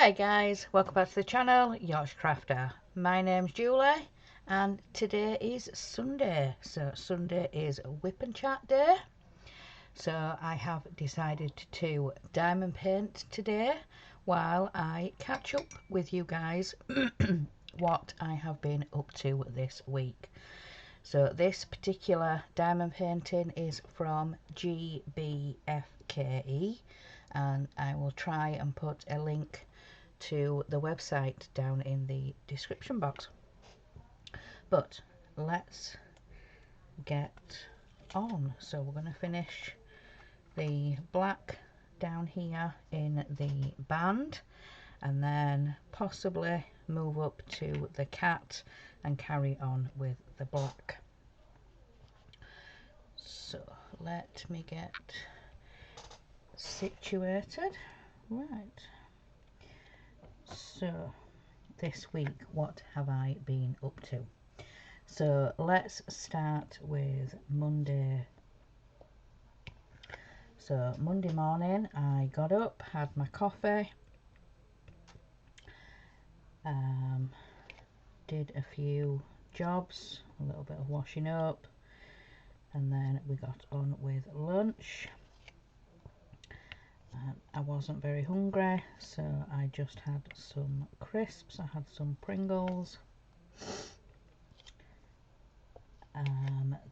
Hi guys, welcome back to the channel, Yorkshire Crafter. My name's Julie and today is Sunday. So Sunday is Whip and Chat day. So I have decided to diamond paint today while I catch up with you guys what I have been up to this week. So this particular diamond painting is from GBFKE and I will try and put a link to the website down in the description box. But let's get on. So we're going to finish the black down here in the band and then possibly move up to the cat and carry on with the black. So let me get situated. Right, so this week what have I been up to? So let's start with Monday. So Monday morning I got up, had my coffee, did a few jobs, a little bit of washing up, and then we got on with lunch. I wasn't very hungry, so I just had some crisps. I had some Pringles.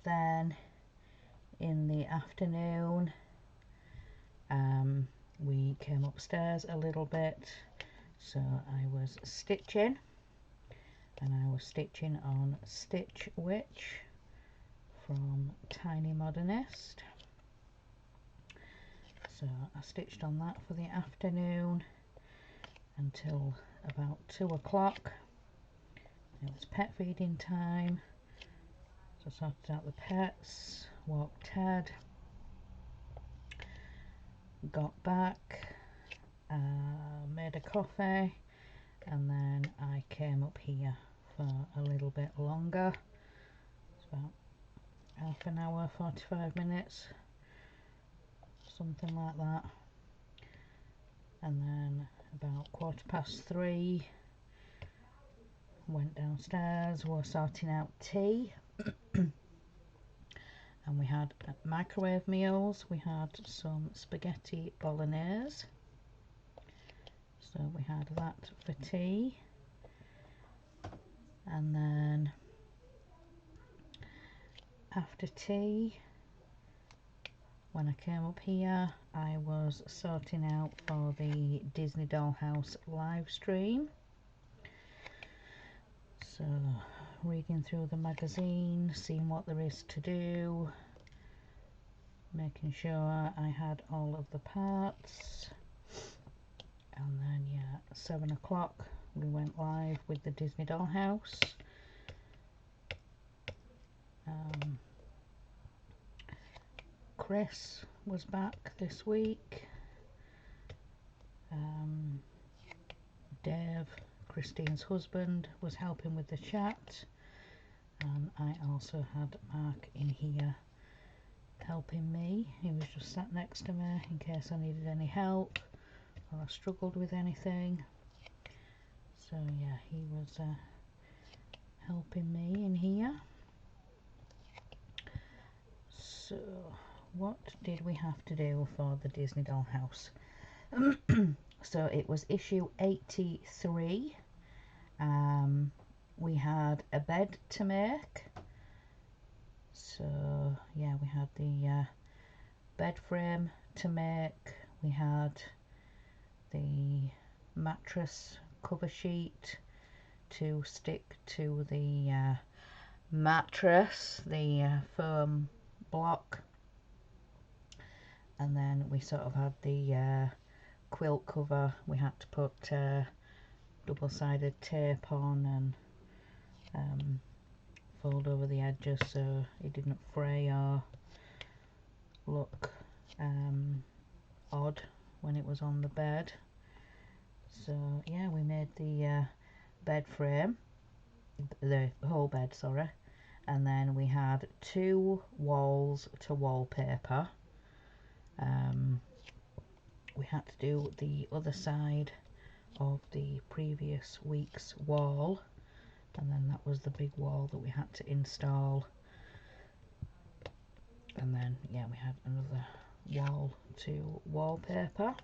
Then in the afternoon we came upstairs a little bit, so I was stitching, and I was stitching on Stitch Witch from Tiny Modernist. So I stitched on that for the afternoon until about 2 o'clock. It was pet feeding time, so I sorted out the pets, walked Ted, got back, made a coffee, and then I came up here for a little bit longer. It's about half an hour, 45 minutes, something like that. And then about 3:15 went downstairs, we're sorting out tea. And we had microwave meals. We had some spaghetti bolognese, so we had that for tea. And then after tea, when I came up here, I was sorting out for the Disney Dollhouse live stream. So reading through the magazine, seeing what there is to do, making sure I had all of the parts. And then yeah, 7 o'clock we went live with the Disney Dollhouse. Chris was back this week. Dave, Christine's husband, was helping with the chat, and I also had Mark in here helping me. He was just sat next to me in case I needed any help or I struggled with anything. So yeah, he was helping me in here. So what did we have to do for the Disney Dollhouse? So it was issue 83. We had a bed to make. So yeah, we had the bed frame to make. We had the mattress cover sheet to stick to the mattress, the foam block, and then we sort of had the quilt cover. We had to put double-sided tape on and fold over the edges so it didn't fray or look odd when it was on the bed. So yeah, we made the bed frame, the whole bed, sorry, and then we had 2 walls to wallpaper. We had to do the other side of the previous week's wall, and then that was the big wall that we had to install, and then yeah, we had another wall to wallpaper.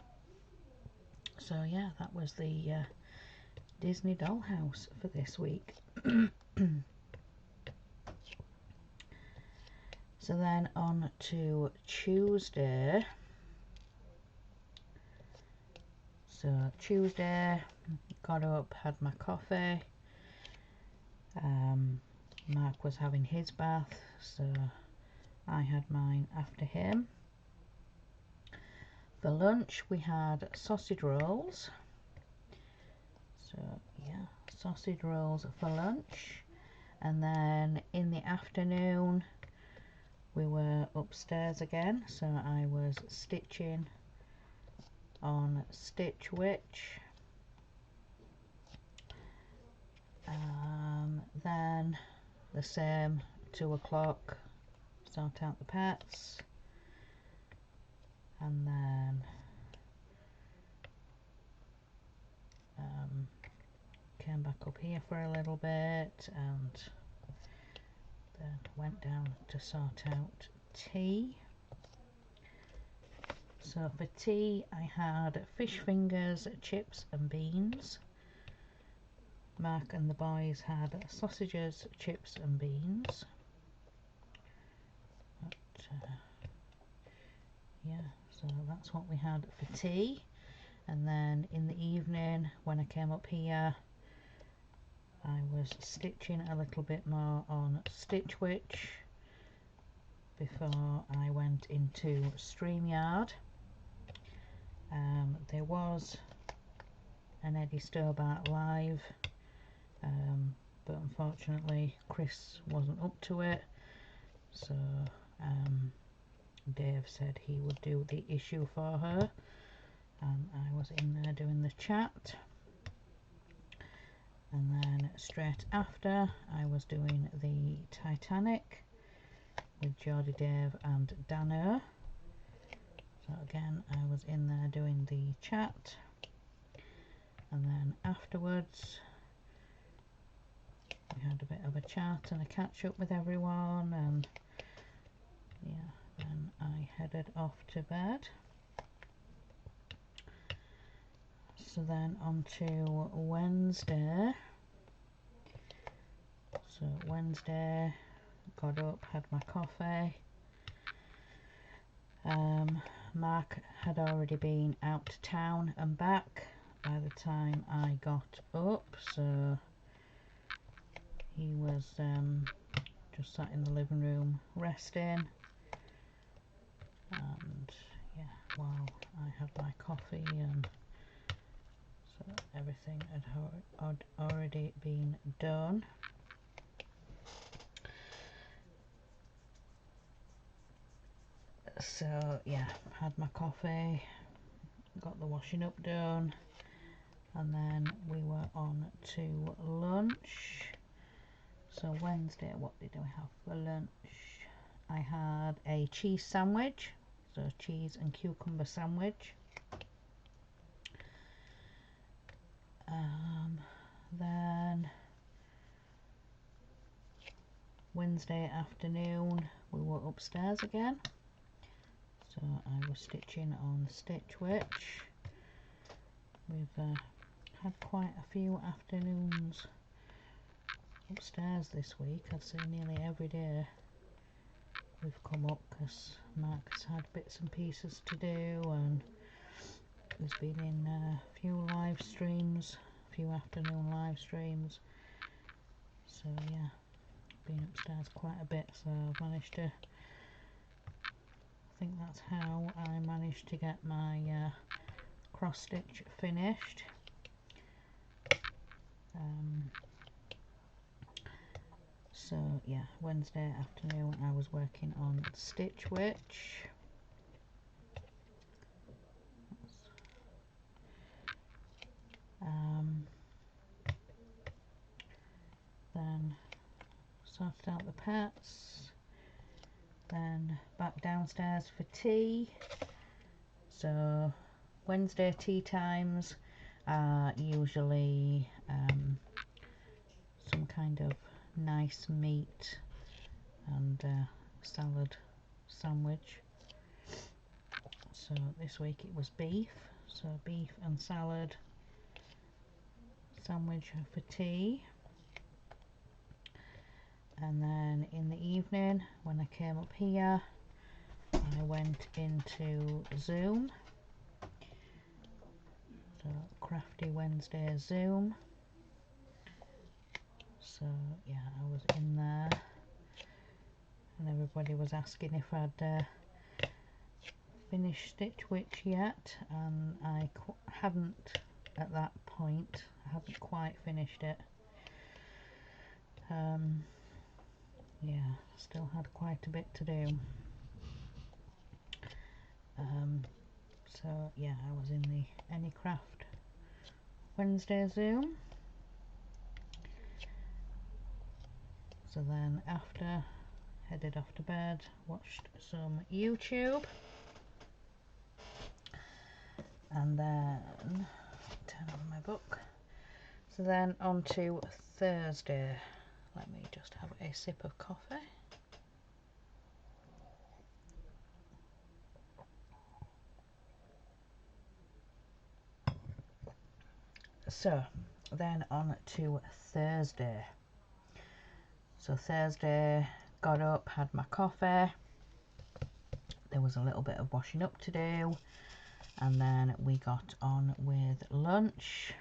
So yeah, that was the Disney dollhouse for this week. So then on to Tuesday. So Tuesday, got up, had my coffee. Mark was having his bath, so I had mine after him. For lunch we had sausage rolls. So yeah, sausage rolls for lunch. And then in the afternoon we were upstairs again, so I was stitching on Stitch Witch. Then the same, 2 o'clock, sort out the pets, and then came back up here for a little bit, and then went down to sort out tea. So for tea I had fish fingers, chips and beans. Mark and the boys had sausages, chips and beans. But, yeah, so that's what we had for tea. And then in the evening when I came up here, I was stitching a little bit more on Stitch Witch before I went into StreamYard. There was an Eddie Stobart live, but unfortunately Chris wasn't up to it, so Dave said he would do the issue for her, and I was in there doing the chat. And then straight after I was doing the Titanic with Geordie Dave and Dano. So again I was in there doing the chat, and then afterwards we had a bit of a chat and a catch up with everyone, and yeah, then I headed off to bed. So then on to Wednesday. So Wednesday, got up, had my coffee. Mark had already been out to town and back by the time I got up, so he was just sat in the living room resting, and yeah, while I had my coffee, and so everything had already been done. So yeah, had my coffee, got the washing up done, and then we were on to lunch. So Wednesday, what did we have for lunch? I had a cheese sandwich, so cheese and cucumber sandwich. Then Wednesday afternoon we were upstairs again, so I was stitching on Stitch Witch. We've had quite a few afternoons upstairs this week. I'd say nearly every day we've come up, because Mark's had bits and pieces to do, and he's been in a few live streams, a few afternoon live streams. So yeah, been upstairs quite a bit, so I've managed to, I think that's how I managed to get my cross stitch finished. So yeah, Wednesday afternoon I was working on Stitch Witch. Then sorted out the pets, then back downstairs for tea. So Wednesday tea times, are usually some kind of nice meat and salad sandwich. So this week it was beef, so beef and salad sandwich for tea. And then in the evening when I came up here, I went into Zoom, so Crafty Wednesday Zoom. So yeah, I was in there and everybody was asking if I'd finished Stitch Witch yet, and I hadn't at that point. I hadn't quite finished it. Yeah, still had quite a bit to do. So yeah, I was in the Anycraft Wednesday Zoom. So then after, headed off to bed, watched some YouTube, and then turn on my book. So then on to Thursday. Let me just have a sip of coffee. So then on to Thursday. So Thursday, got up, had my coffee. There was a little bit of washing up to do, and then we got on with lunch.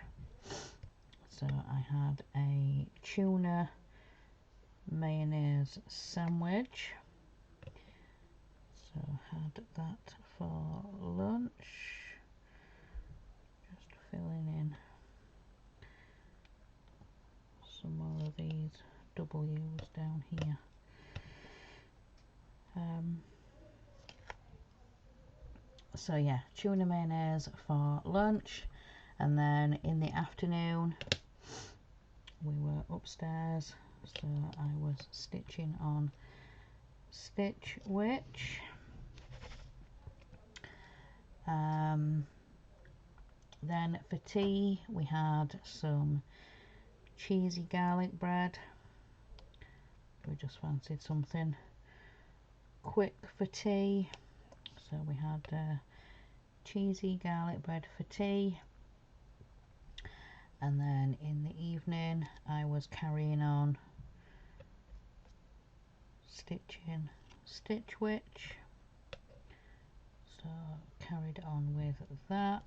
So I had a tuna mayonnaise sandwich. So had that for lunch. Just filling in some more of these W's down here. So yeah, tuna mayonnaise for lunch, and then in the afternoon we were upstairs, so I was stitching on Stitch Witch. Then for tea we had some cheesy garlic bread. We just fancied something quick for tea, so we had cheesy garlic bread for tea. And then in the evening I was carrying on stitching Stitch Witch, so carried on with that.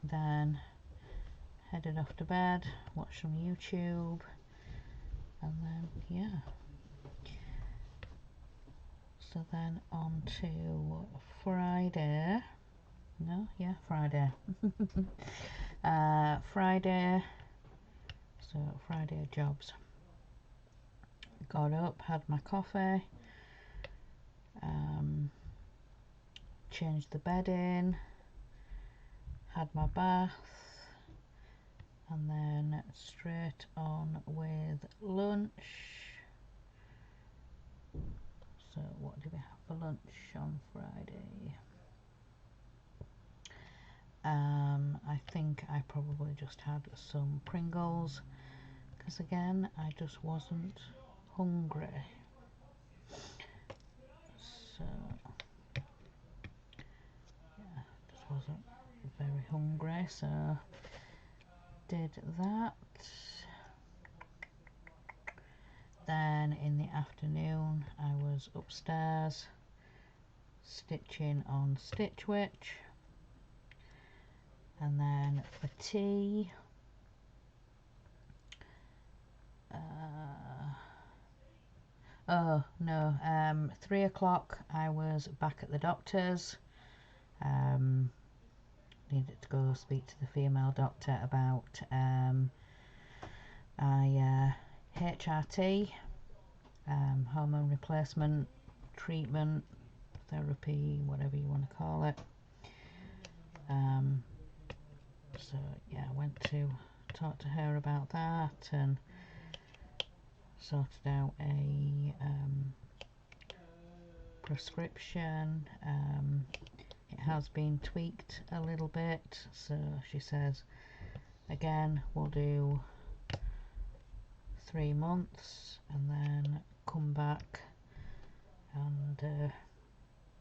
Then headed off to bed, watched some YouTube, and then yeah, so then on to Friday. Friday. Friday, so Friday jobs. Got up, had my coffee, changed the bed in, had my bath, and then straight on with lunch. So what did we have for lunch on Friday? I think I probably just had some Pringles, because again I just wasn't hungry. So yeah, just wasn't very hungry, so did that. Then in the afternoon I was upstairs stitching on Stitch Witch, and then for tea oh no, 3 o'clock I was back at the doctor's. Needed to go speak to the female doctor about my HRT, hormone replacement treatment, therapy, whatever you want to call it. So yeah, I went to talk to her about that and sorted out a prescription. It has been tweaked a little bit, so she says again we'll do 3 months and then come back and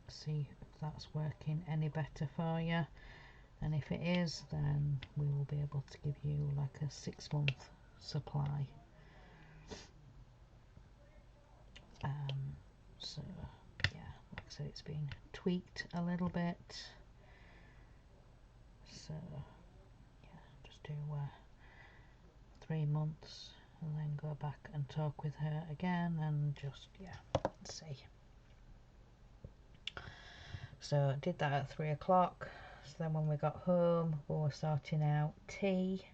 see if that's working any better for you, and if it is, then we will be able to give you like a 6-month supply. So yeah, like I said, it's been tweaked a little bit, so yeah, just do 3 months and then go back and talk with her again and just, yeah, see. So I did that at 3 o'clock. So then when we got home, we were sorting out tea.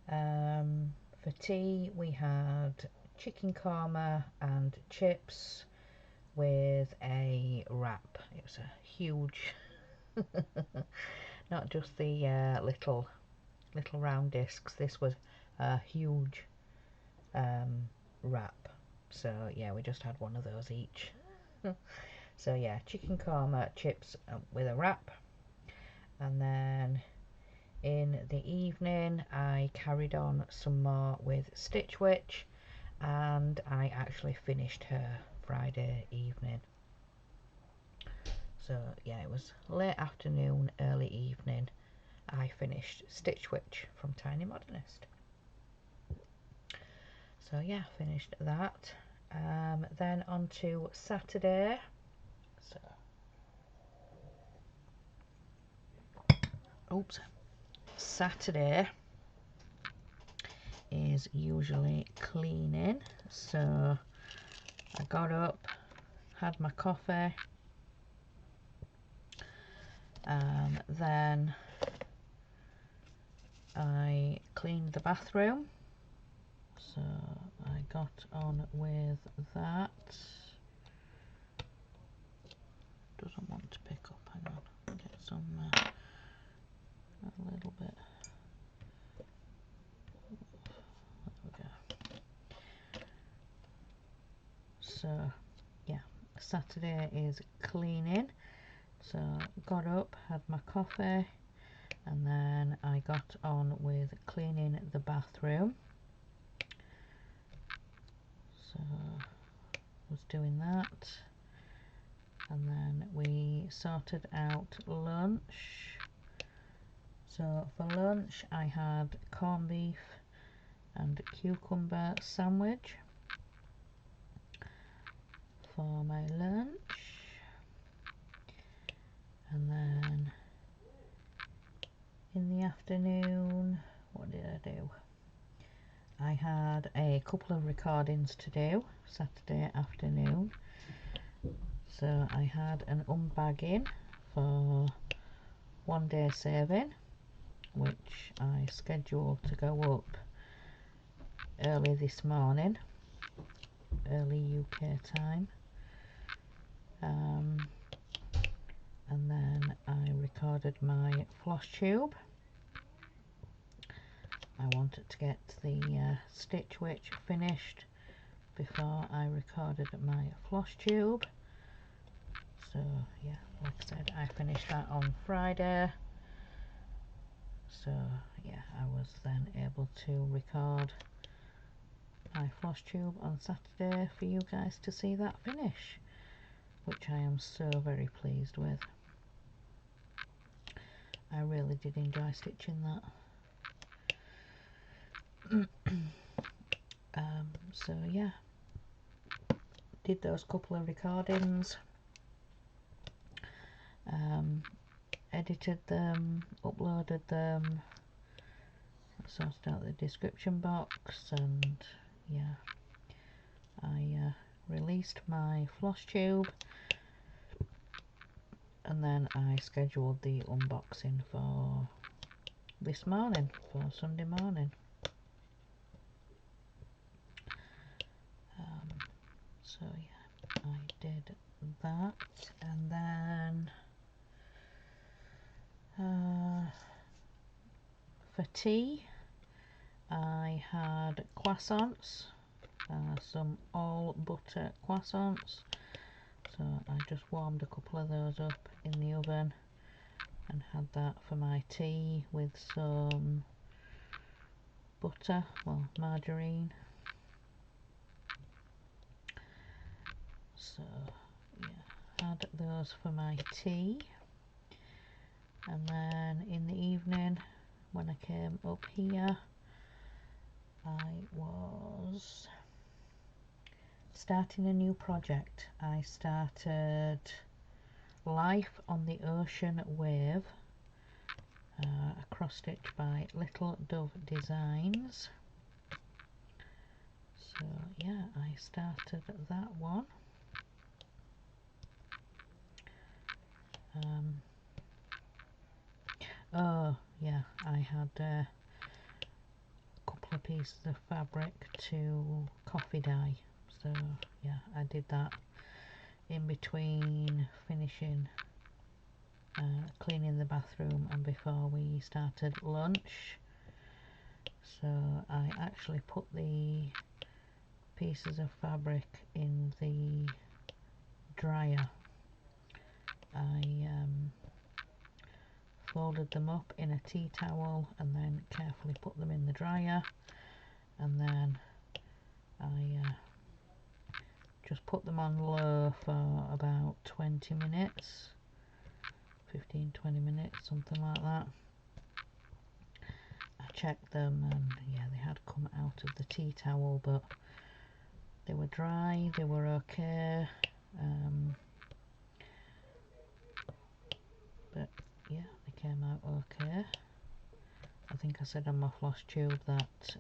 For tea we had chicken korma and chips with a wrap. It was a huge not just the little round discs, this was a huge wrap. So yeah, we just had one of those each. So yeah, chicken korma, chips with a wrap, and then in the evening I carried on some more with Stitch Witch, and I actually finished her Friday evening. So yeah, it was late afternoon, early evening I finished Stitch Witch from Tiny Modernist. So yeah, finished that. Then on to Saturday. So oops, Saturday is usually cleaning. So I got up, had my coffee, then I cleaned the bathroom. So I got on with that. Doesn't want to pick up, hang on, get some a little bit. There we go. So yeah, Saturday is cleaning. So got up, had my coffee, and then I got on with cleaning the bathroom. So was doing that, and then we sorted out lunch. So for lunch I had corned beef and cucumber sandwich for my lunch, and then in the afternoon, what did I do? I had a couple of recordings to do Saturday afternoon. So I had an unbagging for One Day Saving, which I scheduled to go up early this morning, early UK time, and then I recorded my floss tube. I wanted to get the Stitch Witch finished before I recorded my floss tube. So yeah, like I said, I finished that on Friday. So yeah, I was then able to record my floss tube on Saturday for you guys to see that finish, which I am so very pleased with. I really did enjoy stitching that. So yeah, did those couple of recordings, edited them, uploaded them, sorted out the description box, and yeah, I released my floss tube, and then I scheduled the unboxing for this morning, for Sunday morning. So yeah, I did that, and then for tea I had croissants, some all butter croissants So I just warmed a couple of those up in the oven and had that for my tea with some butter, well, margarine. So yeah, had those for my tea, and then in the evening when I came up here I was starting a new project. I started Life on the Ocean Wave, a cross stitch by Little Dove Designs. So yeah, I started that one. Oh yeah, I had a couple of pieces of fabric to coffee dye, so yeah, I did that in between finishing cleaning the bathroom and before we started lunch. So I actually put the pieces of fabric in the dryer. I folded them up in a tea towel and then carefully put them in the dryer, and then I just put them on low for about 20 minutes, 15-20 minutes, something like that. I checked them and yeah, they had come out of the tea towel, but they were dry, they were okay. But yeah, they came out okay. I think I said on my floss tube that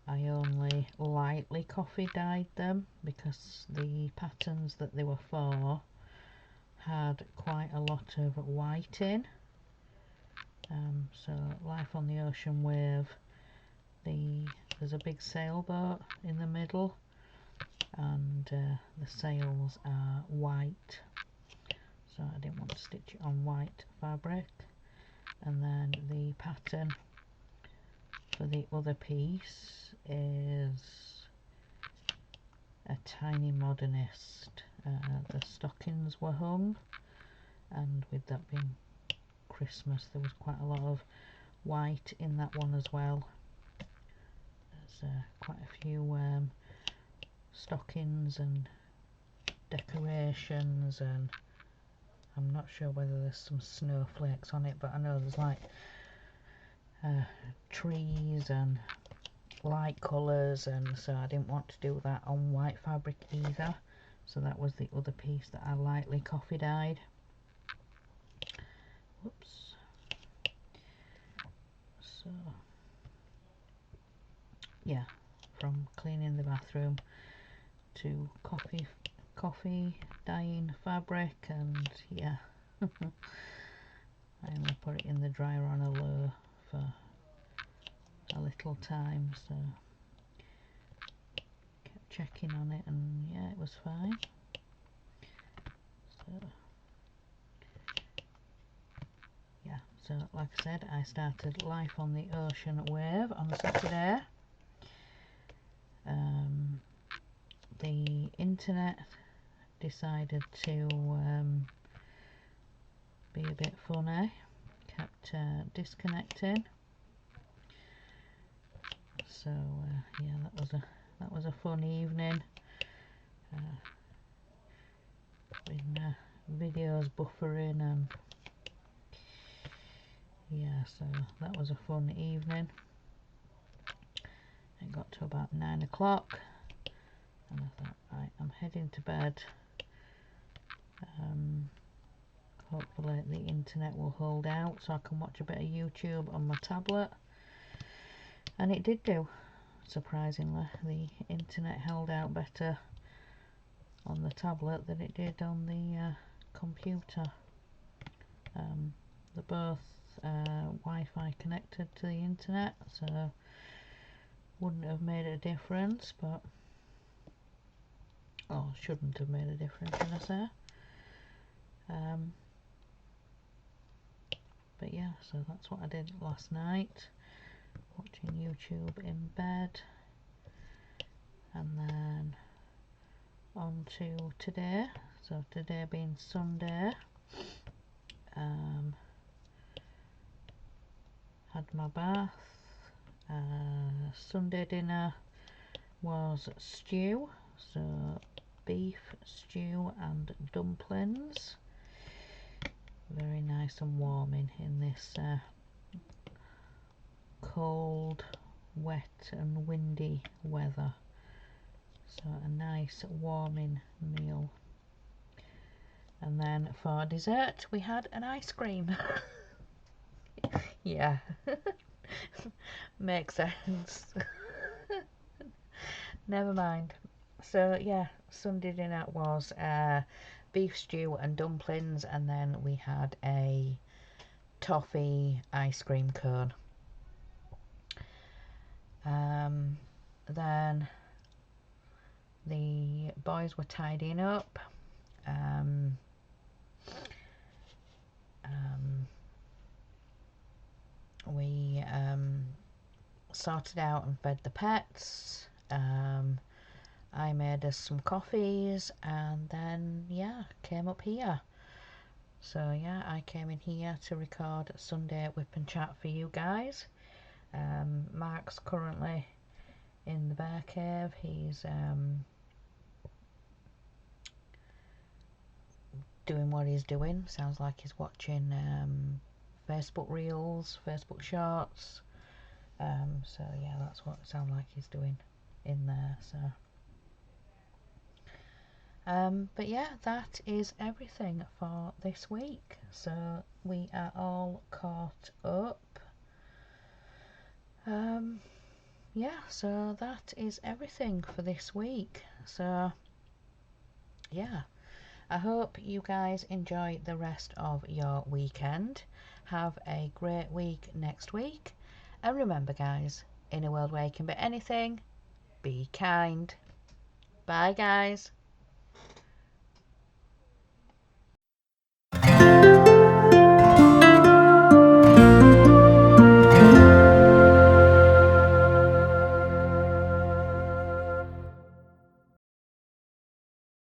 I only lightly coffee dyed them because the patterns that they were for had quite a lot of white in. So Life on the Ocean Wave, there's a big sailboat in the middle, and the sails are white, so I didn't want to stitch it on white fabric. And then the pattern for the other piece is a tiny modernist. The stockings were hung, and with that being Christmas there was quite a lot of white in that one as well. There's quite a few stockings and decorations, and I'm not sure whether there's some snowflakes on it, but I know there's like trees and light colours, and so I didn't want to do that on white fabric either, so that was the other piece that I lightly coffee dyed. Whoops. So yeah, from cleaning the bathroom to coffee dyeing fabric, and yeah, I only put it in the dryer on a low for a little time, so kept checking on it, and yeah, it was fine. So yeah, so like I said, I started Life on the Ocean Wave on Saturday. The internet decided to be a bit funny, kept disconnecting. So yeah, that was a fun evening. With videos buffering, and yeah, so that was a fun evening. It got to about 9 o'clock and I thought, right, I'm heading to bed. Hopefully the internet will hold out so I can watch a bit of YouTube on my tablet, and it did do. Surprisingly, the internet held out better on the tablet than it did on the computer. They're both Wi-Fi connected to the internet, so wouldn't have made a difference, but shouldn't have made a difference, should I say. But yeah, so that's what I did last night, watching YouTube in bed, and then on to today. So today being Sunday, had my bath. Sunday dinner was stew, so beef stew and dumplings. Very nice and warming in this cold, wet and windy weather. So a nice warming meal. And then for dessert we had an ice cream. Yeah. Makes sense. Never mind. So yeah, Sunday dinner was beef stew and dumplings, and then we had a toffee ice cream cone. Then the boys were tidying up. We sorted out and fed the pets. I made us some coffees, and then yeah, came up here. So yeah, I came in here to record Sunday Whip and Chat for you guys. Mark's currently in the bear cave. He's doing what he's doing. Sounds like he's watching Facebook Reels, Facebook Shorts. So yeah, that's what it sounds like he's doing in there. So but yeah, that is everything for this week. So we are all caught up. Yeah, so that is everything for this week. So yeah, I hope you guys enjoy the rest of your weekend. Have a great week next week. And remember guys, in a world where you can be anything, be kind. Bye guys.